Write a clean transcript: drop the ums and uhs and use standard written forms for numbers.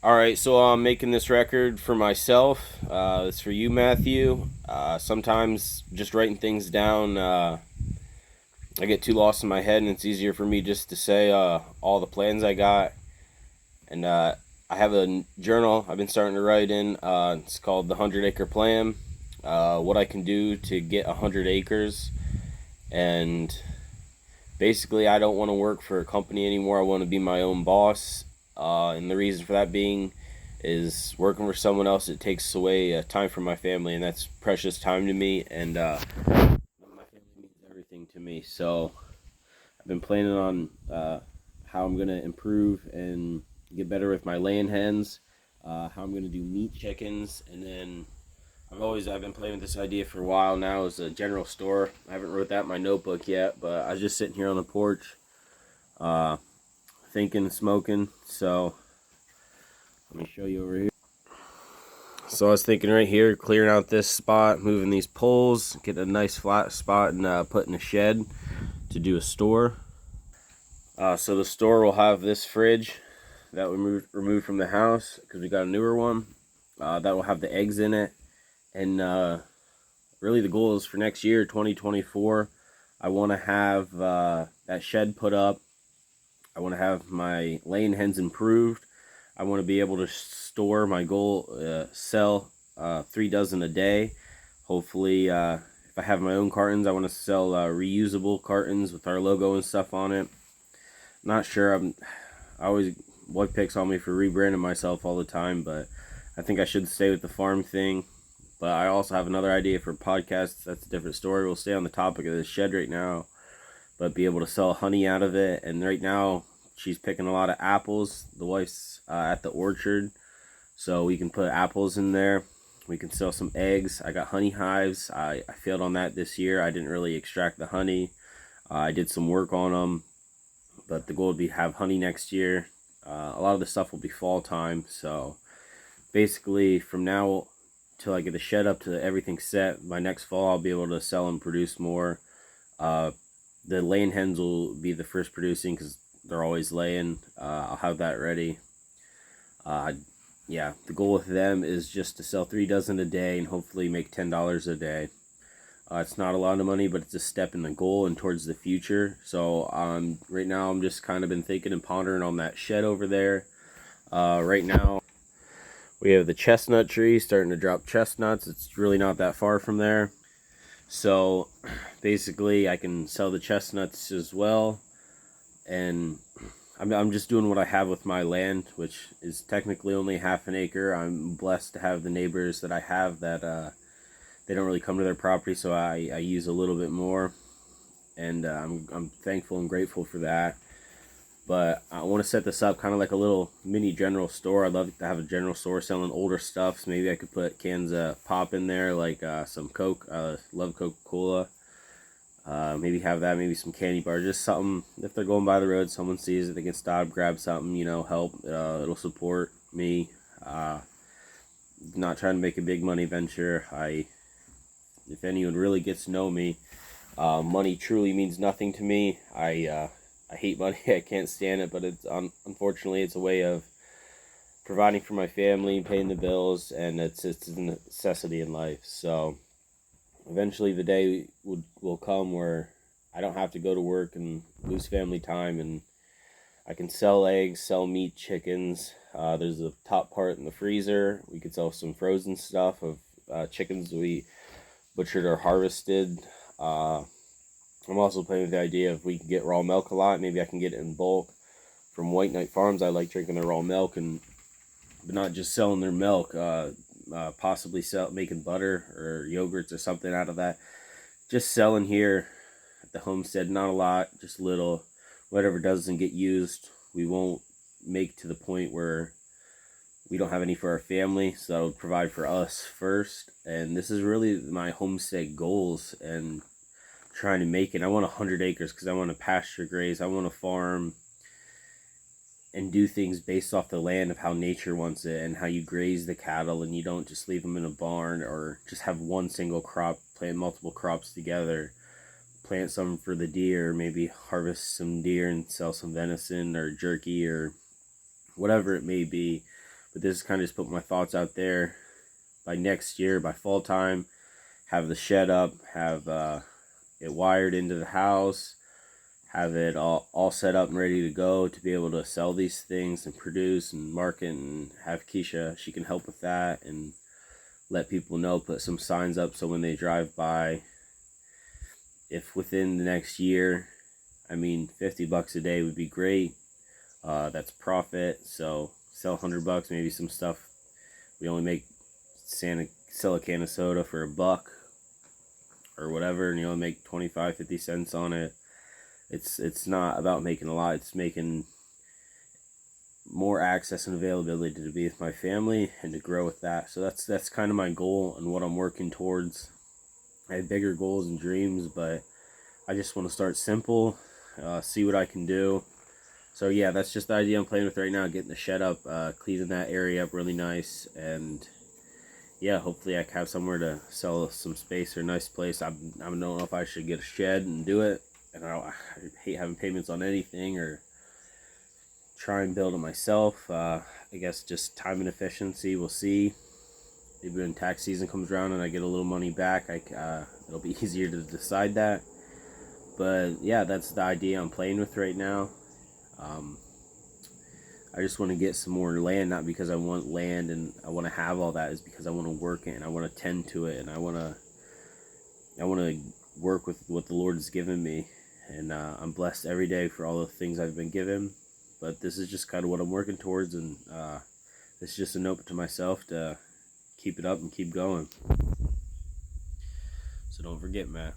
Alright, so I'm making this record for myself. It's for you, Matthew. Sometimes just writing things down, I get too lost in my head, and it's easier for me just to say all the plans I got. And I have a journal I've been starting to write in. It's called the 100 Acre Plan. What I can do to get 100 acres. And basically, I don't want to work for a company anymore. I want to be my own boss. And the reason for that being is working for someone else, it takes away time from my family, and that's precious time to me. And my family means everything to me. So I've been planning on how I'm going to improve and get better with my laying hens, how I'm going to do meat chickens, and then I've been playing with this idea for a while now as a general store. I haven't wrote that in my notebook yet, but I was just sitting here on the porch, uh, thinking, smoking. So let me show you over here. So I was thinking right here, clearing out this spot, moving these poles, getting a nice flat spot, and putting a shed to do a store. So the store will have this fridge that we removed from the house because we got a newer one. That will have the eggs in it, and really the goal is for next year, 2024. I want to have that shed put up. I want to have my laying hens improved. I want to be able to store. My goal, sell 3 dozen a day. Hopefully, if I have my own cartons, I want to sell reusable cartons with our logo and stuff on it. Not sure. I always White picks on me for rebranding myself all the time, but I think I should stay with the farm thing. But I also have another idea for podcasts. That's a different story. We'll stay on the topic of this shed right now, but be able to sell honey out of it. And right now, she's picking a lot of apples. The wife's at the orchard, so we can put apples in there. We can sell some eggs. I got honey hives. I failed on that this year. I didn't really extract the honey. I did some work on them, but the goal would be have honey next year. A lot of the stuff will be fall time, so basically from now till I get the shed up to everything set, by next fall I'll be able to sell and produce more. Uh, the laying hens will be the first producing because they're always laying. I'll have that ready. Uh, yeah, the goal with them is just to sell 3 dozen a day and hopefully make $10 a day. It's not a lot of money, but it's a step in the goal and towards the future. So right now I'm just kind of been thinking and pondering on that shed over there. Right now we have the chestnut tree starting to drop chestnuts. It's really not that far from there. So basically I can sell the chestnuts as well. And I'm just doing what I have with my land, which is technically only half an acre. I'm blessed to have the neighbors that I have that they don't really come to their property, so I use a little bit more, and I'm thankful and grateful for that. But I want to set this up kind of like a little mini general store. I'd love to have a general store selling older stuff. So maybe I could put cans of pop in there, like some Coke. Love Coca-Cola. Maybe have that. Maybe some candy bars. Just something. If they're going by the road, someone sees it, they can stop, grab something. Help. It'll support me. Not trying to make a big money venture. If anyone really gets to know me, money truly means nothing to me. I hate money. I can't stand it, but unfortunately it's a way of providing for my family, paying the bills, and it's a necessity in life. So eventually the day will come where I don't have to go to work and lose family time, and I can sell eggs, sell meat, chickens. There's a top part in the freezer. We could sell some frozen stuff of chickens we butchered or harvested. I'm also playing with the idea if we can get raw milk a lot, maybe I can get it in bulk from White Knight Farms. I like drinking their raw milk, but not just selling their milk. Possibly making butter or yogurts or something out of that. Just selling here at the homestead, not a lot, just little. Whatever doesn't get used, we won't make to the point where we don't have any for our family, so that'll provide for us first. And this is really my homestead goals and trying to make it. I want 100 acres because I want to pasture graze. I want to farm and do things based off the land of how nature wants it and how you graze the cattle, and you don't just leave them in a barn or just have one single crop, plant multiple crops together. Plant some for the deer, maybe harvest some deer and sell some venison or jerky or whatever it may be. But this is kind of just put my thoughts out there. By next year, by fall time, have the shed up, have it wired into the house, have it all set up and ready to go to be able to sell these things and produce and market, and have Keisha, she can help with that and let people know, put some signs up so when they drive by, if within the next year, I mean, $50 a day would be great. That's profit. So sell $100, maybe some stuff. We only make sell a can of soda for $1 or whatever, and you only make 25-50 cents on it. It's not about making a lot. It's making more access and availability to be with my family and to grow with that. So that's kind of my goal and what I'm working towards. I have bigger goals and dreams, but I just want to start simple, see what I can do. So yeah, that's just the idea I'm playing with right now, getting the shed up, cleaning that area up really nice, and yeah, hopefully I can have somewhere to sell some space or a nice place. I don't know if I should get a shed and do it, and I hate having payments on anything, or try and build it myself. I guess just time and efficiency, we'll see. Maybe when tax season comes around and I get a little money back, it'll be easier to decide that. But yeah, that's the idea I'm playing with right now. I just want to get some more land, not because I want land and I want to have all that, is because I want to work it and I want to tend to it, and I want to work with what the Lord has given me. And I'm blessed every day for all the things I've been given. But this is just kind of what I'm working towards, and it's just a note to myself to keep it up and keep going. So don't forget, Matt.